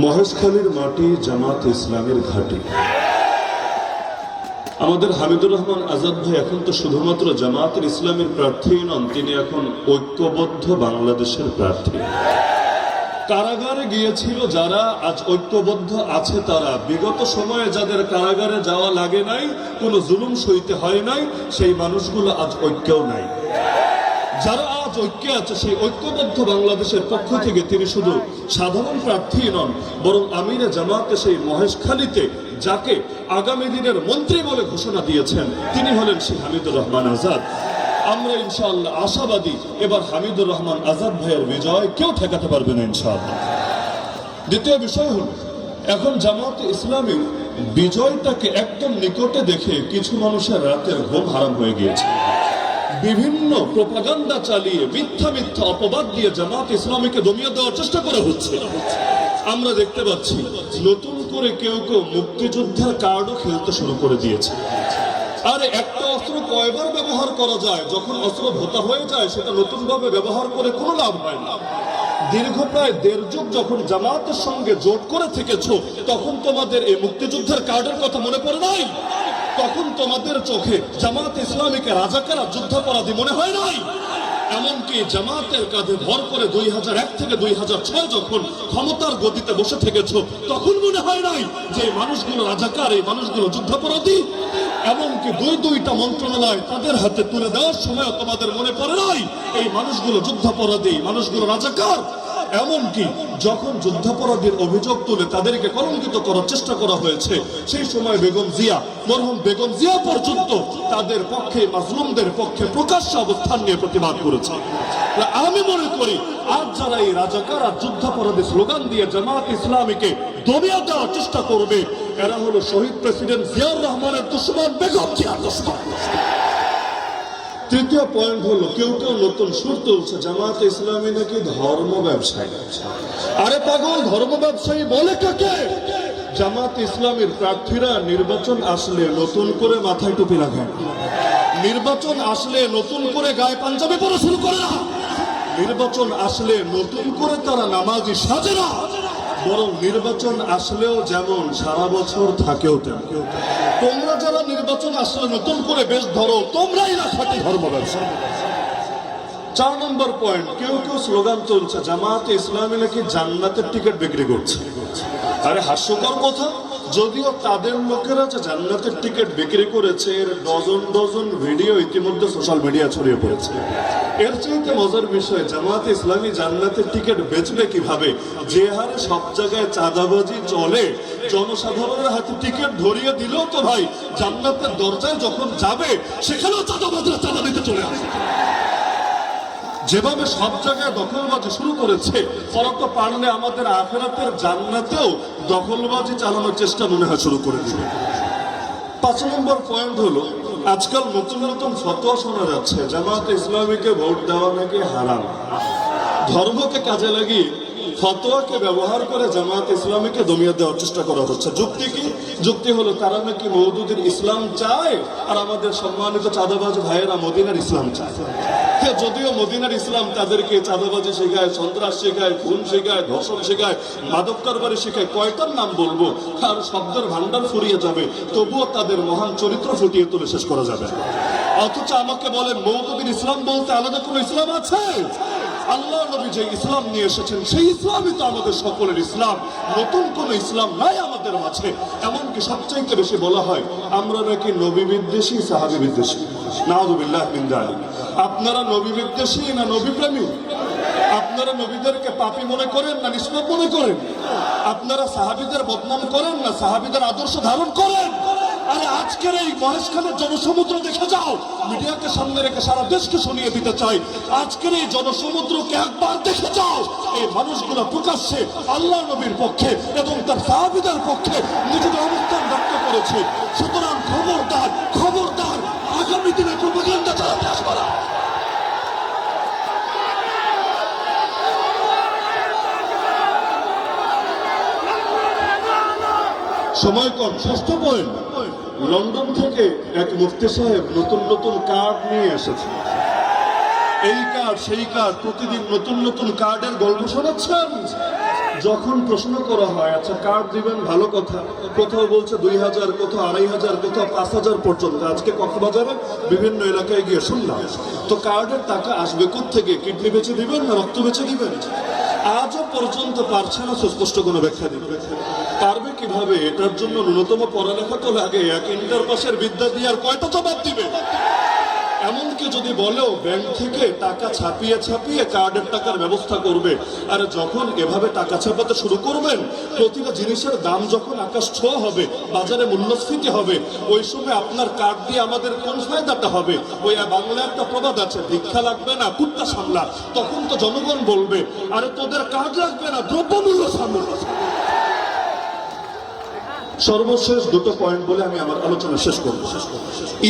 মহেশখালীর মাটি জামাত ইসলামের ঘাঁটি। আমাদের হামিদুর রহমান আজাদ ভাই এখন তো শুধুমাত্র জামাতের ইসলামের প্রার্থী নন, তিনি এখন ঐক্যবদ্ধ বাংলাদেশের প্রার্থী। কারাগারে গিয়েছিল যারা, আজ ঐক্যবদ্ধ আছে তারা। বিগত সময়ে যাদের কারাগারে যাওয়া লাগে নাই, কোনো জুলুম সইতে হয় নাই, সেই মানুষগুলো আজ ঐক্যও নাই। যারা আজ ঐক্যে আছে, সেই ঐক্যবদ্ধ বাংলাদেশের পক্ষ থেকে তিনি শুধু সাধারণ প্রার্থী নন, বরং আমিরে জামাতে সেই মহেশখালীতে যাকে আগামী দিনের মন্ত্রী বলে ঘোষণা দিয়েছেন, তিনি হলেন সেই হামিদুর রহমান আজাদ। আমরা ইনশাআল্লাহ আশাবাদী, এবার হামিদুর রহমান আজাদ ভাইয়ের বিজয় কেউ ঠেকাতে পারবে না ইনশাআল্লাহ। দ্বিতীয় বিষয় হল, এখন জামাতে ইসলামী বিজয়টাকে একদম নিকটে দেখে কিছু মানুষের রাতের ঘুম হারাম হয়ে গিয়েছে। বিভিন্ন প্রোপাগান্ডা চালিয়ে মিথ্যা মিথ্যা অপবাদ দিয়ে জামাত ইসলামীকে দমিয়ে দেওয়ার চেষ্টা করা হচ্ছে। আমরা দেখতে পাচ্ছি নতুন করে কেউ কেউ মুক্তিযোদ্ধার কার্ডও খেলতে শুরু করে দিয়েছে। আরে একটা অস্ত্র কয়বার ব্যবহার করা যায়? যখন অস্ত্র ভোতা হয়ে যায় সেটা নতুন ভাবে ব্যবহার করে কোনো লাভ হয় না। দীর্ঘ প্রায় 1.5 যুগ যখন জামাতের সঙ্গে জোট করে থেকেছ, তখন তোমাদের এই মুক্তিযুদ্ধের কার্ডের কথা মনে পড়ে নাই? তখন তোমাদের চোখে জামাত ইসলামীকে রাজাকারা যুদ্ধাপরাধী মনে হয় নাই? এমনকি জামাতের কাঁধে ভর করে 2001 থেকে 2006 যখন ক্ষমতার গদিতে বসে থেকেছ, তখন মনে হয় নাই যে মানুষগুলো রাজাকার, এই মানুষগুলো যুদ্ধাপরাধী? এমনকি দুইটা মন্ত্রণালয় তাদের হাতে তুলে দেওয়ার সময় তোমাদের মনে পড়ে নাই এই মানুষগুলো যুদ্ধাপরাধী, মানুষগুলো রাজাকার? এমনকি যখন যুদ্ধাপরাধীর অভিযোগ তুলে তাদেরকে কলঙ্কিত করার চেষ্টা করা হয়েছে, সেই সময় বেগম জিয়া, মরহুম বেগম জিয়া পর্যন্ত তাদের পক্ষে, মাজলুমদের পক্ষে প্রকাশ্য অবস্থান নিয়ে প্রতিবাদ করেছে। আমি মনে করি আজ যারা এই রাজাকার আর যুদ্ধাপরাধী স্লোগান দিয়ে জামাত ইসলামীকে দমিয়ে দেওয়ার চেষ্টা করবে, এরা হলো শহীদ প্রেসিডেন্ট জিয়াউর রহমানের দুশমন, বেগম জিয়ার দুশমন। তৃতীয় পয়েন্ট হলো, কেউ কেউ নতুন সুর তুলছে জামাত ইসলামী নাকি ধর্ম ব্যবসায়ী। আরে পাগল, ধর্ম ব্যবসায়ী বলে কাকে? জামাত ইসলামীর প্রার্থীরা নির্বাচন আসলে নতুন করে মাথায় টুপি লাগায়, নির্বাচন আসলে নতুন করে গায়ে পাঞ্জাবি পরা শুরু করে না, নির্বাচন আসলে নতুন করে তারা নামাজি সাজে না, বরং নির্বাচন আসলেও যেমন সারা বছর থাকেও তেমন। তোমরা যারা নির্বাচন আসলে নতুন করে বেশ ধরো, তোমরাই না খাঁটি ধর্ম ব্যবসা। 4 নম্বর পয়েন্ট, কেউ কেউ স্লোগান তুলছে জামাতে ইসলামী নাকি জান্নাতের টিকিট বিক্রি করছে। আরে হাস্যকর কথা, যদিও তাদের লোকেরা যে জান্নাতের টিকিট বিক্রি করেছে এর ডজন ভিডিও ইতিমধ্যে সোশ্যাল মিডিয়া ছড়িয়ে পড়েছে। এর চাইতে মজার বিষয়, জামাতে ইসলামী জান্নাতের টিকিট বেচবে কিভাবে? যে হারে সব জায়গায় চাঁদাবাজি চলে, জনসাধারণের হাতে টিকিট ধরিয়ে দিলেও তো ভাই জান্নাতের দরজায় যখন যাবে সেখানেও চাঁদাবাজরা চাঁদা দিতে চলে আসে। যেভাবে সব জায়গায় দখলবাজি শুরু করেছে, ওরা তো পারলে আমাদের আখিরাতের জান্নাতেও দখলবাজি চালানোর চেষ্টা মনে হয় শুরু করে দিবে। 5 নম্বর পয়েন্ট হলো, আজকাল নতুন নতুন ফতোয়া শোনা যাচ্ছে জামাত ইসলামীকে ভোট দেওয়া নাকি হারাম। ধর্মকে কাজে লাগিয়ে ফতোয়াকে ব্যবহার করে জামাত ইসলামীকে দমিয়ে দেওয়ার চেষ্টা করা হচ্ছে। যুক্তি কি? যুক্তি হলো তারা নাকি মওদুদের ইসলাম চায় আর আমাদের সম্মানিত চাঁদাবাজ ভাইয়েরা মদিনার ইসলাম চায়। যদিও মদিনার ইসলাম তাদেরকে চাঁদাবাজি শেখায়, সন্ত্রাস শেখায়, খুন শেখায়, ধর্ষণ শেখায়, মাদক কারবারি শেখায়, কয়টার নাম বলবো আর শব্দের ভান্ডার ফুরিয়ে যাবে, তবুও তাদের মহান চরিত্র ফুটিয়ে তুলে শেষ করা যাবে। অথচ আমাকে বলেন মওদুদের ইসলাম বলতে আলাদা কোনো ইসলাম আছে? আল্লাহ নবী যে ইসলাম নিয়ে এসেছেন সেই ইসলামই তো আমাদের সকলের ইসলাম, নতুন কোন ইসলাম নাই আমাদের মাঝে। এমনকি সবচাইতে বেশি বলা হয় আমরা নাকি নবী বিদ্বেষী, সাহাবী বিদ্বেষী। নাউযুবিল্লাহ মিন যালিক। আপনারা নবী বিদ্বেষী না নবী প্রেমী? আপনারা নবীদেরকে পাপী মনে করেন না নিষ্পাপ মনে করেন? আপনারা সাহাবীদের বদনাম করেন না সাহাবীদের আদর্শ ধারণ করেন? আরে আজকের এই মহেশখালীর জনসমুদ্র দেখে যাও, মিডিয়াকে সামনে রেখে সারা দেশকে শুনিয়ে দিতে চাই, আজকের এই জনসমুদ্রকে একবার দেখে যাও। এই মানুষগুলো প্রকাশ্যে আল্লাহ নবীর পক্ষে এবং তার সাহাবীদের পক্ষে নিজেদের অবস্থান ব্যক্ত করেছে। সুতরাং খবরদার, খবরদার, আগামী দিনে প্রোপাগান্ডা চালাতে আসবে না। সময় কম। 6ষ্ঠ পয়েন্ট, লন্ডন থেকে এক মুফতি সাহেব নতুন নতুন কার্ড নিয়ে এসেছে। এই কার্ড সেই কার্ড, প্রতিদিন নতুন নতুন কার্ডের গল্প শোনাচ্ছেন। যখন প্রশ্ন করা হয় আচ্ছা কার্ড দিবেন ভালো কথা, কোথাও বলছে 2000, কোথাও 2500, কোথাও 5000 পর্যন্ত। আজকে কক্সবাজারে বিভিন্ন এলাকায় গিয়ে শুনলাম, তো কার্ডের টাকা আসবে কোত্থেকে? কিডনি বেচে দিবেন না রক্ত বেচে দিবেন? আজও পর্যন্ত পারছে না সুস্পষ্ট কোনো ব্যাখ্যা দিবে। পারবে কিভাবে? এটার জন্য ন্যূনতম পড়ালেখা তো লাগে। এক ইন্টার পাসের বিদ্যা দিয়ে আর কয়টা জবাব দিবে? এমনকি যদি বলেও ব্যাংক থেকে টাকা ছাপিয়ে ছাপিয়ে কার্ডের টাকার ব্যবস্থা করবে। আর যখন এভাবে টাকা ছাপাতে শুরু করবেন, প্রতিটা জিনিসের দাম যখন আকাশ ছোঁয়া হবে, বাজারে মূল্যস্ফীতি হবে, ওই সময় আপনার কার্ড দিয়ে আমাদের কোন ফায়দাটা হবে? ওই বাংলা একটা প্রবাদ আছে, ভিক্ষা লাগবে না কুত্তা সামলা। তখন তো জনগণ বলবে আরে তোদের কার্ড লাগবে না, দ্রব্যমূল্য সামলা। সর্বশেষ দুটো পয়েন্ট বলে আমি আমার আলোচনা শেষ করব।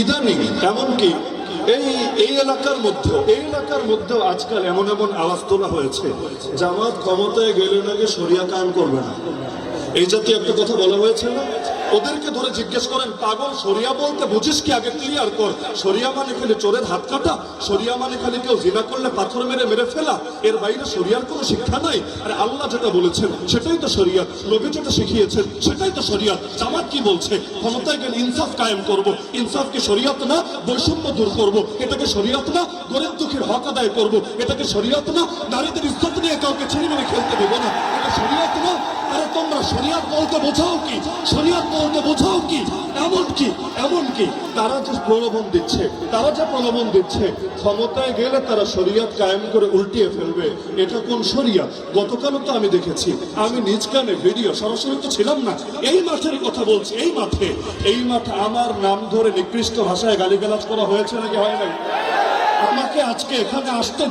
ইদানিং এমনকি এই এলাকার মধ্যেও আজকাল এমন এমন আওয়াজ তোলা হয়েছে, জামাত ক্ষমতায় গেলে নাকি শরিয়া কায়েম করবে না। এই জাতীয় একটা কথা বলা হয়েছে না? ওদেরকে ধরে জিজ্ঞেস করেন, পাগল শরিয়া বলতে বুঝিস কি? আগে ক্লিয়ার কর। শরিয়া মানে খালি চোরের হাত কাটা? শরিয়া মানে খালি কেউ জিনা করলে পাথর মেরে ফেলা? এর বাইরে শরিয়ার কোনো শিক্ষা নাই? আরে আল্লাহ যেটা বলেছেন সেটাই তো শরিয়াত, নবী যেটা শিখিয়েছেন সেটাই তো শরিয়াত। জামাত কি বলছে? ক্ষমতায় গেলে ইনসাফ কায়েম করব। ইনসাফ কি শরিয়াত না? বৈষম্য দূর করব, এটাকে শরিয়াত না? গরিব দুঃখীর হক আদায় করব, এটাকে শরিয়াত না? নারীদের ইজ্জত নিয়ে কাউকে ছিনিয়ে মেরে খেলতে দেবো না, এটা শরিয়াত না? আরে তোমরা শরিয়াত বলতে বোঝাও কি? শরিয়াত বলতে বোঝাও কি? এমনকি তারা যে প্রলোভন দিচ্ছে ক্ষমতায় গেলে তারা শরিয়াত কায়েম করে উল্টিয়ে ফেলবে। এটা কোন শরিয়াত? গতকালও তো আমি দেখেছি, আমি নিজ কানে ভিডিও, সরাসরি তো ছিলাম না, এই মাঠের কথা বলছি। এই মাঠে আমার নাম ধরে নিকৃষ্ট ভাষায় গালিগালাজ করা হয়েছে নাকি হয় নাই? আমাকে আজকে এখানে আসতে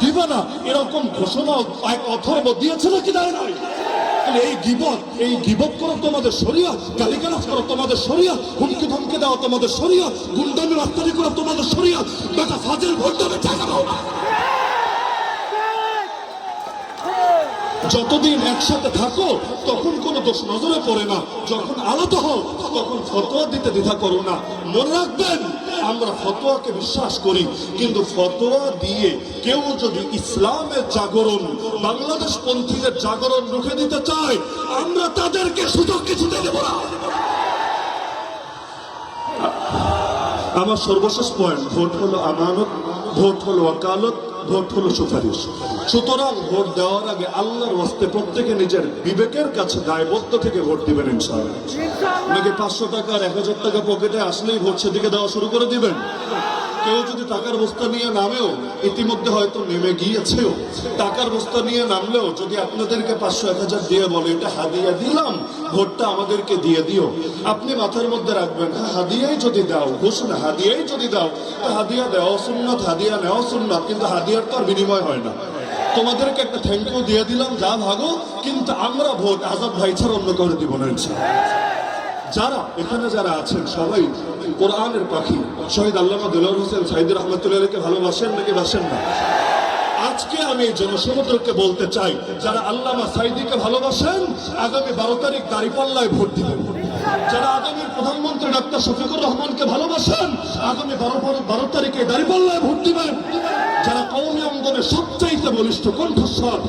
দিবে না এরকম ঘোষণা এক অথর্ব দিয়েছে নাকি দেয় নাই? এই গিবত করো তোমাদের শরিয়াত, গালিগালাজ করো তোমাদের শরিয়াত, হুমকি ধমকি দেওয়া তোমাদের শরিয়াত, গুন্ডামি রাস্তানি করো তোমাদের শরিয়াত। বেটা ফাজিল ভোট দেবে টাকা দাও না। যতদিন একসাথে থাকো তখন কোনো দোষ নজরে পড়ে না, যখন আলাদা হও তখন ফতোয়া দিতে দ্বিধা করো না। মনে রাখবেন, আমরা ফতোয়াকে বিশ্বাস করি, কিন্তু ফতোয়া দিয়ে কেউ যদি ইসলামের জাগরণ, বাংলাদেশ পন্থীদের জাগরণ রুখে দিতে চায়, আমরা তাদেরকে সুযোগ কিছুতে দেব না। আমার সর্বশেষ পয়েন্ট, ভোট হলো আমানত, ভোট হলো ওয়াকালত, ভোট হলো সুপারিশ। সুতরাং ভোট দেওয়ার আগে আল্লাহর ওয়াস্তে প্রত্যেকে নিজের বিবেকের কাছে দায়বদ্ধ থেকে ভোট দিবেন ইনশাআল্লাহ। নাকি 500 টাকা আর 1000 টাকা পকেটে আসলেই ভোট সেদিকে দেওয়া শুরু করে দিবেন? কেউ যদি টাকার বস্তা নিয়ে নামেও, ইতিমধ্যে হয়তো নেমে গিয়েছেও, টাকার বস্তা নিয়ে নামলেও যদি আপনাদেরকে 500-1000 দিয়ে বলে এটা হাদিয়া দিলাম, ভোটটা আমাদেরকে দিয়ে দিও, আপনি মাথার মধ্যে রাখবেন হাদিয়াই যদি দাও, ঘোষণা হাদিয়াই যদি দাও, হাদিয়া দেওয়া সুন্নাত, হাদিয়া নেওয়া সুন্নাত, কিন্তু হাদিয়ার তো আর বিনিময় হয় না। তোমাদেরকে একটা থ্যাংক ইউ দিয়ে দিলাম, যা ভাগো, কিন্তু আমরা ভোট আজাদ ভাই ছাড়া অন্য করে দিব না। এখানে যারা আছেন সবাই কোরআনের পাখি। শহীদ আল্লামা দেলোয়ার হোসেন সাঈদী রহমতুল্লাহকে ভালোবাসেন নাকি বাসেন না? আজকে আমি জনসমুদ্রকে বলতে চাই, যারা আল্লামা সাঈদীকে ভালোবাসেন আগামী 12 তারিখ দাঁড়িপাল্লায় ভোট দিবেন। যারা আগামী প্রধানমন্ত্রী ডাক্তার শফিকুর রহমানকে ভালোবাসেন আগামী 12 তারিখে দাঁড়িপাল্লায় ভোট দিবেন। যারা কওমি আন্দোলনের সবচাইতে বলিষ্ঠ কণ্ঠস্বর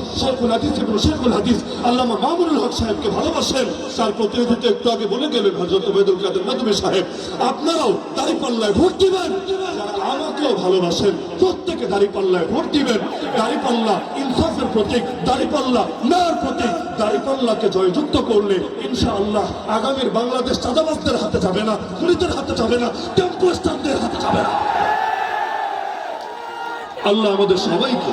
শেখুল হাদিস আল্লামা মামুনুল হক সাহেবকে ভালোবাসেন, তার প্রতিনিধিত্ব একটু আগে বলে গেলেন হযরত ওবায়দুল কাদের নদভী সাহেব, আপনারাও দাঁড়িপাল্লায় ভোট দিবেন। যারা আমাকেও ভালোবাসেন প্রত্যেকে দাঁড়িপাল্লায় ভোট দিবেন। দাঁড়িপাল্লা ইনসাফের প্রতীক, দাঁড়িপাল্লা ন্যায়ের প্রতীক। দাঁড়িপাল্লাকে জয়যুক্ত করলে ইনশাআল্লাহ আগামীর বাংলাদেশ চাঁদাবাজদের হাতে যাবে না, খুনিদের হাতে যাবে না, টেম্পো স্টারদের হাতে যাবে না। আল্লাহ আমাদের সবাইকে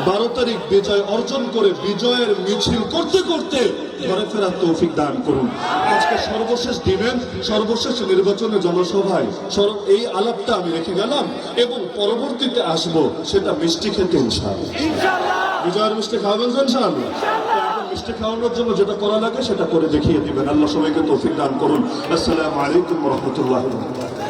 12 তারিখ বিজয় অর্জন করে বিজয়ের মিছিল করতে করতে ঘরে ফেরার তৌফিক দান করুন। আজকে সর্বশেষ দিনের সর্বশেষ নির্বাচনে জনসভায় এই আলাপটা আমি রেখে গেলাম এবং পরবর্তীতে আসব সেটা মিষ্টি খেতে ইনশাআল্লাহ। বিজয়ের মিষ্টি খাওয়াবেন ইনশাআল্লাহ। এখন মিষ্টি খাওয়ানোর জন্য যেটা করা লাগে সেটা করে দেখিয়ে দিবেন। আল্লাহ সবাইকে তৌফিক দান করুন। আসসালামু আলাইকুম ওয়া রাহমাতুল্লাহি ওয়া বারাকাতুহু।